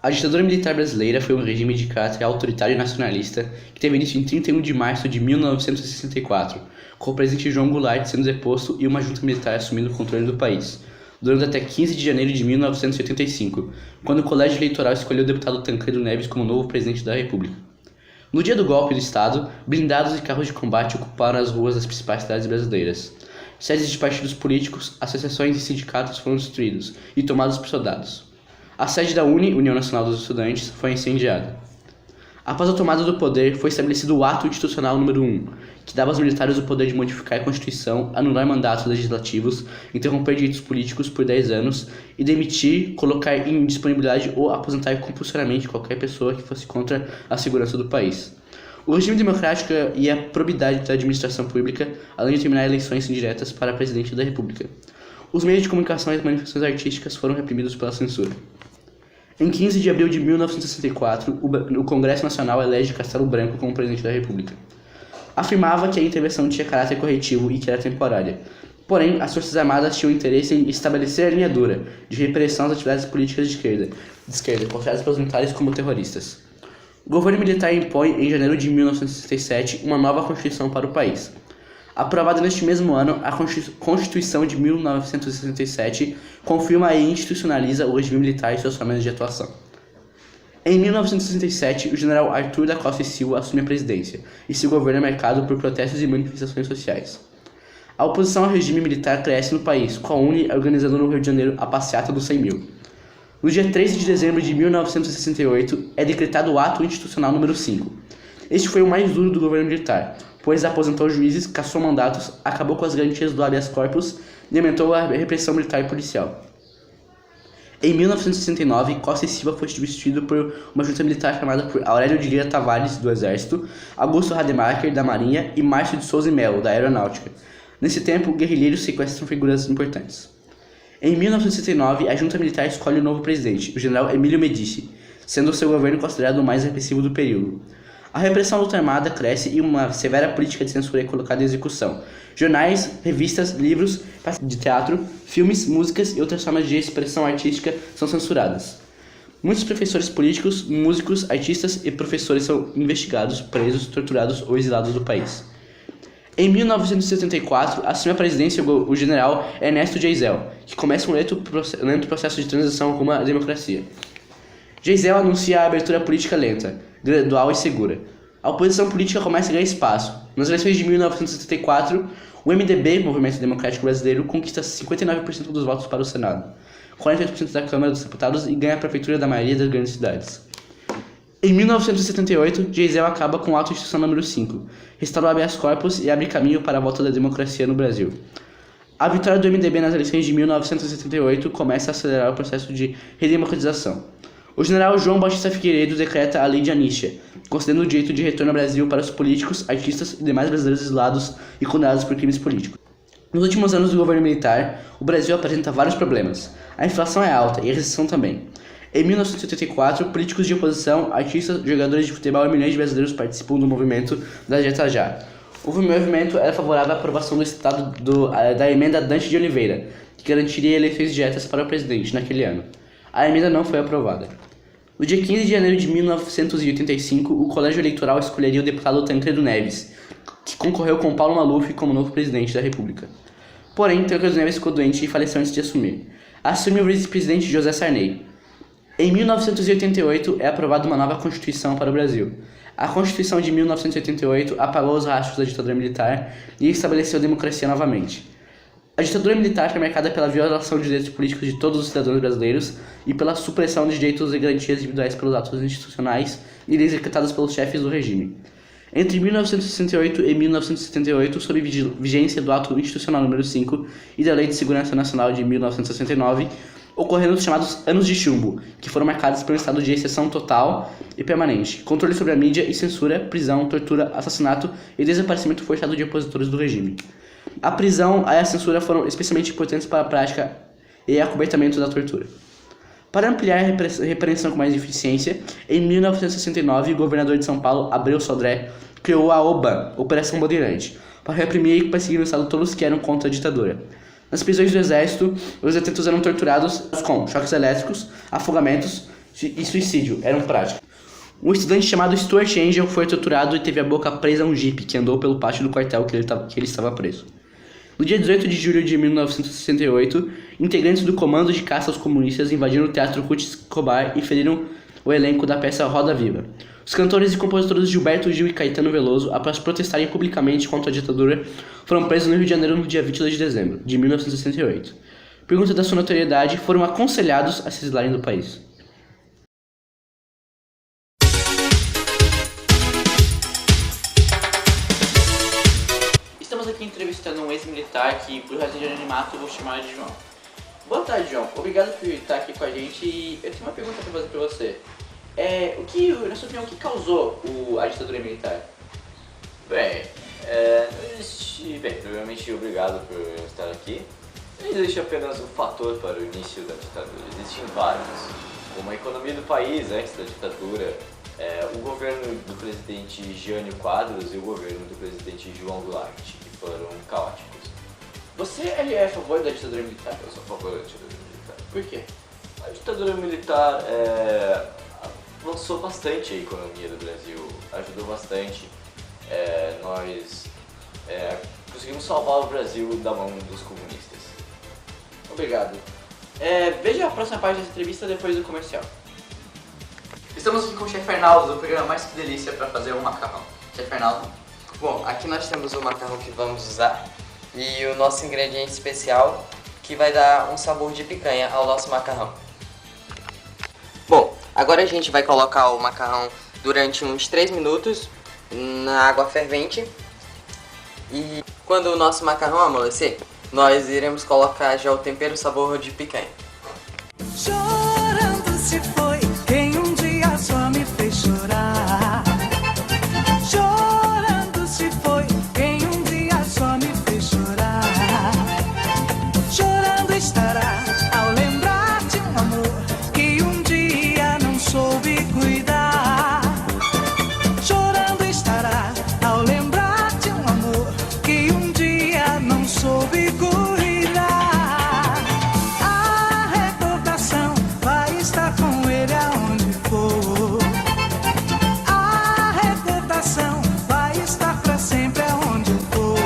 A ditadura militar brasileira foi um regime de caráter autoritário e nacionalista que teve início em 31 de março de 1964, com o presidente João Goulart sendo deposto e uma junta militar assumindo o controle do país, durando até 15 de janeiro de 1985, quando o colégio eleitoral escolheu o deputado Tancredo Neves como novo presidente da República. No dia do golpe do Estado, blindados e carros de combate ocuparam as ruas das principais cidades brasileiras. Sedes de partidos políticos, associações e sindicatos foram destruídos e tomados por soldados. A sede da União Nacional dos Estudantes foi incendiada. Após a tomada do poder, foi estabelecido o Ato Institucional número 1, que dava aos militares o poder de modificar a Constituição, anular mandatos legislativos, interromper direitos políticos por 10 anos e demitir, colocar em disponibilidade ou aposentar compulsoriamente qualquer pessoa que fosse contra a segurança do país. O regime democrático e a probidade da administração pública, além de terminar eleições indiretas para presidente da República. Os meios de comunicação e as manifestações artísticas foram reprimidos pela censura. Em 15 de abril de 1964, o Congresso Nacional elege Castelo Branco como presidente da República. Afirmava que a intervenção tinha caráter corretivo e que era temporária. Porém, as Forças Armadas tinham interesse em estabelecer a linha dura de repressão às atividades políticas de esquerda, consideradas pelos militares como terroristas. O governo militar impõe, em janeiro de 1967, uma nova Constituição para o país. Aprovada neste mesmo ano, a Constituição de 1967 confirma e institucionaliza o regime militar e suas formas de atuação. Em 1967, o general Arthur da Costa e Silva assume a presidência, e seu governo é marcado por protestos e manifestações sociais. A oposição ao regime militar cresce no país, com a UNE organizando no Rio de Janeiro a Passeata dos 100 mil. No dia 13 de dezembro de 1968, é decretado o Ato Institucional número 5. Este foi o mais duro do governo militar, pois aposentou juízes, cassou mandatos, acabou com as garantias do habeas corpus e aumentou a repressão militar e policial. Em 1969, Costa e Silva foi substituído por uma junta militar chamada por Aurélio de Lira Tavares, do Exército, Augusto Rademacher, da Marinha e Márcio de Souza e Melo, da Aeronáutica. Nesse tempo, guerrilheiros sequestram figuras importantes. Em 1969, a junta militar escolhe o novo presidente, o general Emílio Médici, sendo o seu governo considerado o mais repressivo do período. A repressão à luta armada cresce e uma severa política de censura é colocada em execução. Jornais, revistas, livros de teatro, filmes, músicas e outras formas de expressão artística são censuradas. Muitos professores políticos, músicos, artistas e professores são investigados, presos, torturados ou exilados do país. Em 1974, assume a presidência o general Ernesto Geisel, que começa um lento processo de transição rumo à democracia. Geisel anuncia a abertura política lenta, gradual e segura. A oposição política começa a ganhar espaço. Nas eleições de 1974, o MDB, Movimento Democrático Brasileiro, conquista 59% dos votos para o Senado, 48% da Câmara dos Deputados e ganha a prefeitura da maioria das grandes cidades. Em 1978, Geisel acaba com o Ato Institucional número 5, restaura o habeas corpus e abre caminho para a volta da democracia no Brasil. A vitória do MDB nas eleições de 1978 começa a acelerar o processo de redemocratização. O general João Batista Figueiredo decreta a Lei de Anistia, concedendo o direito de retorno ao Brasil para os políticos, artistas e demais brasileiros exilados e condenados por crimes políticos. Nos últimos anos do governo militar, o Brasil apresenta vários problemas. A inflação é alta e a recessão também. Em 1984, políticos de oposição, artistas, jogadores de futebol e milhões de brasileiros participam do movimento da Jeta Já. O movimento era favorável à aprovação do Estado da emenda Dante de Oliveira, que garantiria eleições diretas para o presidente naquele ano. A emenda não foi aprovada. No dia 15 de janeiro de 1985, o colégio eleitoral escolheria o deputado Tancredo Neves, que concorreu com Paulo Maluf como novo presidente da República. Porém, Tancredo Neves ficou doente e faleceu antes de assumir. Assume o vice-presidente José Sarney. Em 1988, é aprovada uma nova Constituição para o Brasil. A Constituição de 1988 apagou os rastros da ditadura militar e estabeleceu a democracia novamente. A ditadura militar foi marcada pela violação de direitos políticos de todos os cidadãos brasileiros e pela supressão de direitos e garantias individuais pelos atos institucionais e executados pelos chefes do regime. Entre 1968 e 1978, sob vigência do Ato Institucional número 5 e da Lei de Segurança Nacional de 1969, ocorreram os chamados Anos de Chumbo, que foram marcados por um estado de exceção total e permanente, controle sobre a mídia e censura, prisão, tortura, assassinato e desaparecimento forçado de opositores do regime. A prisão e a censura foram especialmente importantes para a prática e acobertamento da tortura. Para ampliar a repressão com mais eficiência, em 1969, o governador de São Paulo, Abreu Sodré, criou a OBAN, Operação Bandeirante, para reprimir e perseguir no estado todos que eram contra a ditadura. Nas prisões do exército, os detentos eram torturados com choques elétricos, afogamentos, e suicídio eram práticas. Um estudante chamado Stuart Angel foi torturado e teve a boca presa a um jipe que andou pelo pátio do quartel que ele estava preso. No dia 18 de julho de 1968, integrantes do Comando de Caça aos Comunistas invadiram o Teatro Ruth Escobar e feriram o elenco da peça Roda Viva. Os cantores e compositores Gilberto Gil e Caetano Veloso, após protestarem publicamente contra a ditadura, foram presos no Rio de Janeiro no dia 22 de dezembro de 1968. Por conta da sua notoriedade, foram aconselhados a se exilarem do país. Estamos aqui entrevistando um ex-militar que, por razão de anonimato, eu vou chamar de João. Boa tarde, João. Obrigado por estar aqui com a gente e eu tenho uma pergunta para fazer para você. Na sua opinião, o que causou a ditadura militar? Primeiramente, obrigado por estar aqui. Não existe apenas um fator para o início da ditadura, existem vários. Como a economia do país antes da ditadura, o governo do presidente Jânio Quadros e o governo do presidente João Goulart, que foram caóticos. Você é a favor da ditadura militar? Eu sou a favor da ditadura militar. Por quê? A ditadura militar avançou bastante a economia do Brasil, ajudou bastante. Nós conseguimos salvar o Brasil da mão dos comunistas. Obrigado. Veja a próxima parte dessa entrevista depois do comercial. Estamos aqui com o chefe Arnaldo do programa Mais Que Delícia para fazer um macarrão. Chefe Arnaldo. Bom, aqui nós temos o macarrão que vamos usar e o nosso ingrediente especial que vai dar um sabor de picanha ao nosso macarrão. Bom, agora a gente vai colocar o macarrão durante uns 3 minutos na água fervente e quando o nosso macarrão amolecer, nós iremos colocar já o tempero sabor de picanha. Chorando se foi quem um dia só me fez chorar. Chorando se foi quem um dia só me fez chorar. Chorando estará ao lembrar de um amor que um dia não soube cuidar. Chorando estará ao lembrar de um amor que um dia não soube cuidar. A recordação vai estar com ele aonde for. A recordação vai estar pra sempre aonde eu for.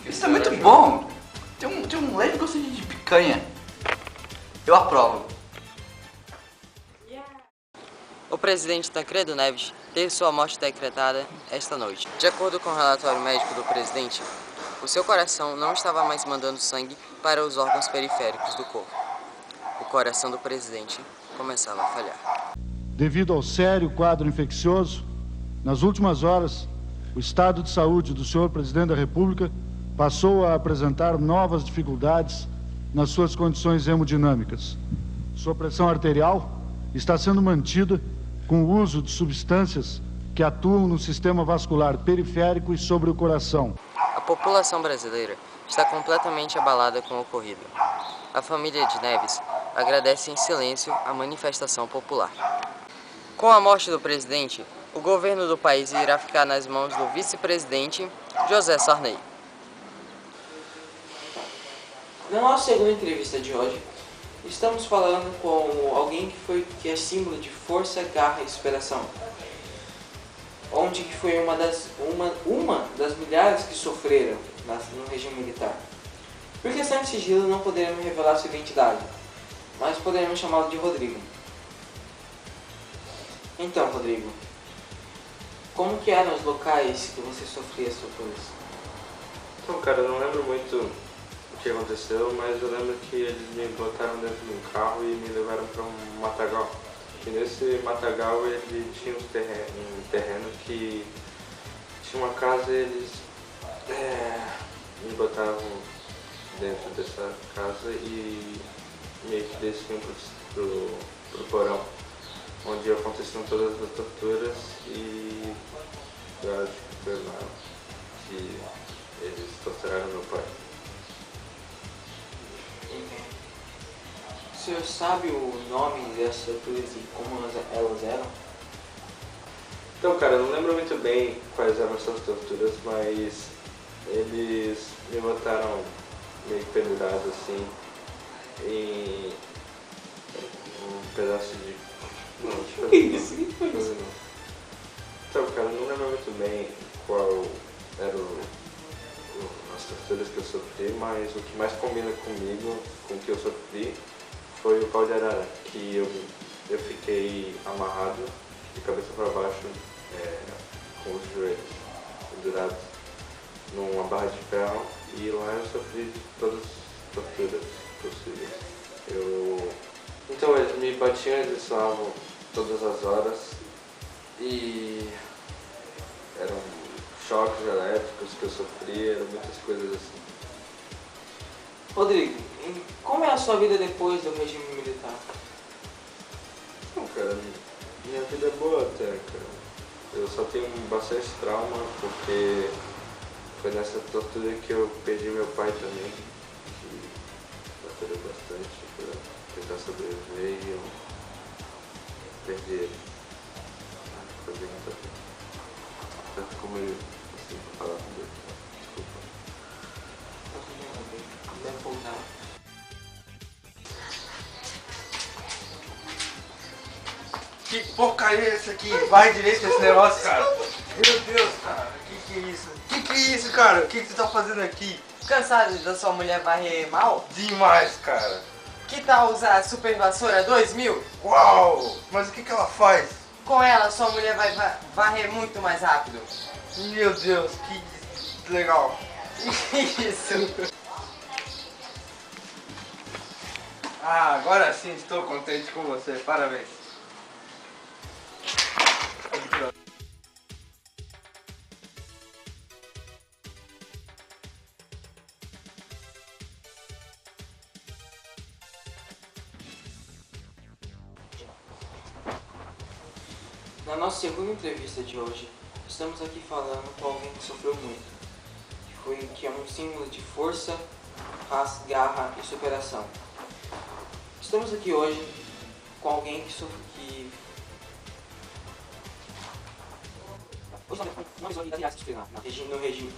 Isso é muito bom. Tem um leve gosto de picanha. Eu aprovo. O presidente Tancredo Neves teve sua morte decretada esta noite. De acordo com o relatório médico do presidente, o seu coração não estava mais mandando sangue para os órgãos periféricos do corpo. O coração do presidente começava a falhar. Devido ao sério quadro infeccioso, nas últimas horas, o estado de saúde do senhor presidente da República passou a apresentar novas dificuldades nas suas condições hemodinâmicas. Sua pressão arterial está sendo mantida com o uso de substâncias que atuam no sistema vascular periférico e sobre o coração. A população brasileira está completamente abalada com o ocorrido. A família de Neves agradece em silêncio a manifestação popular. Com a morte do presidente, o governo do país irá ficar nas mãos do vice-presidente José Sarney. Na nossa segunda entrevista de hoje, estamos falando com alguém que é símbolo de força, garra e inspiração. Onde que foi uma das milhares que sofreram no regime militar. Por questão de sigilo não poderemos revelar sua identidade, mas poderemos chamá-lo de Rodrigo. Então, Rodrigo, como que eram os locais que você sofria sua coisa? Então, cara, eu não lembro muito o que aconteceu, mas eu lembro que eles me botaram dentro de um carro e me levaram para um matagal. E nesse matagal ele tinha um terreno que tinha uma casa e eles me botavam dentro dessa casa e meio que desciam pro porão, onde aconteciam todas as torturas e eu acho que foi lá que eles torturaram meu pai. O senhor sabe o nome dessas torturas e como elas eram? Então, cara, eu não lembro muito bem quais eram essas torturas, mas eles me botaram meio que pendurado assim em um pedaço de... Não, deixa eu ver. Isso, que foi isso? Então, cara, eu não lembro muito bem qual eram as torturas que eu sofri, mas o que mais combina comigo, com o que eu sofri, foi o pau de arara, que eu fiquei amarrado de cabeça para baixo, com os joelhos pendurados numa barra de ferro, e lá eu sofri de todas as torturas possíveis. Então eles me batiam, eles suavam todas as horas e eram choques elétricos que eu sofri, eram muitas coisas assim. Rodrigo, como é a sua vida depois do regime militar? Não, cara, minha vida é boa até, cara. Eu só tenho bastante trauma porque foi nessa tortura que eu perdi meu pai também, que batalhou bastante pra tentar sobreviver e eu perdi ele. Foi bem muito tanto como ele, assim, pra falar com ele. Desculpa. Tá tudo bem, Rodrigo. Deve voltar. Que porcaria é essa aqui? Vai direito esse negócio, cara. Meu Deus, cara. Que é isso? Que é isso, cara? O que tu tá fazendo aqui? Cansado da sua mulher varrer mal? Demais, cara. Que tal usar a Super Vassoura 2000? Uau! Mas o que ela faz? Com ela, sua mulher vai varrer muito mais rápido. Meu Deus, que legal. Isso. Ah, agora sim estou contente com você. Parabéns. Na nossa segunda entrevista de hoje, estamos aqui falando com alguém que sofreu muito, que é um símbolo de força, raça, garra e superação. Estamos aqui hoje com alguém que sofreu Hoje não visualiza aliás que sofreu no regime.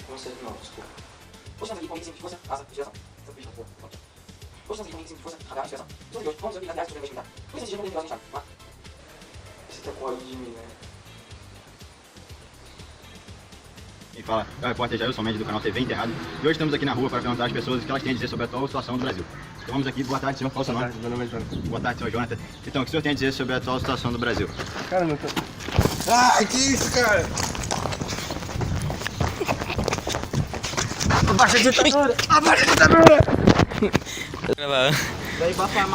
Vamos ser de novo, desculpa. Hoje estamos aqui com alguém que sempre força, raça e superação. Hoje estamos aqui com alguém que sempre força, garra e superação. Estamos aqui hoje, vamos visualizar aliás que sofreu no regime militar. Por isso esse dia não tem que falar. Você tá com ódio de mim, né? Quem fala é o repórter Jailson Mendes do canal TV Enterrado. E hoje estamos aqui na rua para perguntar às pessoas o que elas têm a dizer sobre a atual situação do Brasil. Então vamos aqui, boa tarde, senhor. Qual o seu nome? Meu nome é Jonathan. Boa tarde, senhor Jonathan. Então, o que o senhor tem a dizer sobre a atual situação do Brasil? Cara, não tô... Ah, que isso, cara? Abaixa a ditadura! Abaixa a ditadura!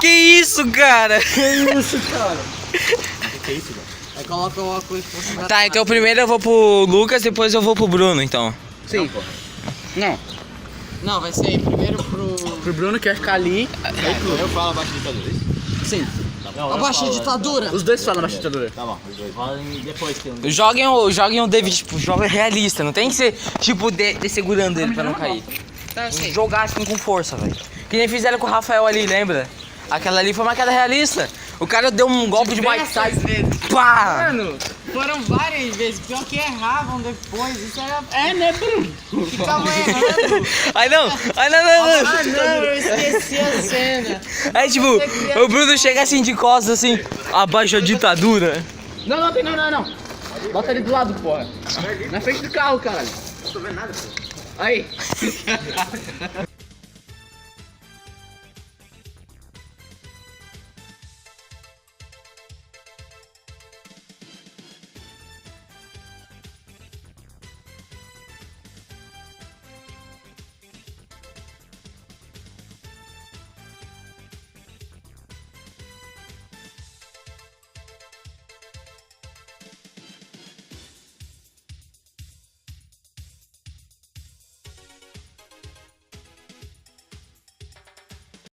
Que isso, cara? Aí coloca o óculos por cima. Tá, então primeiro eu vou pro Lucas, depois eu vou pro Bruno, então. Sim. Não. Não, vai ser primeiro pro Pro Bruno que vai ficar ali. Eu falo abaixo da ditadura, isso? Sim. Abaixa a ditadura. Os dois falam abaixo da ditadura. Tá bom, os dois. Falem depois que eu... Joguem o David, tipo, joga realista, não tem que ser, tipo, segurando ele pra não cair. Tá, sei. Jogar assim com força, velho. Que nem fizeram com o Rafael ali, lembra? Aquela ali foi uma queda realista. O cara deu um golpe de Muay Thai. Pá! Mano, foram várias vezes. Pior que erravam depois. Isso era... É, né, Bruno? Ficavam errando. Ai não! Ah, não, eu esqueci a cena. Aí tipo, o Bruno chega assim de costas assim, abaixa a ditadura. Não. Bota ali do lado, porra. Na frente do carro, caralho. Não tô vendo nada, pô. Aí.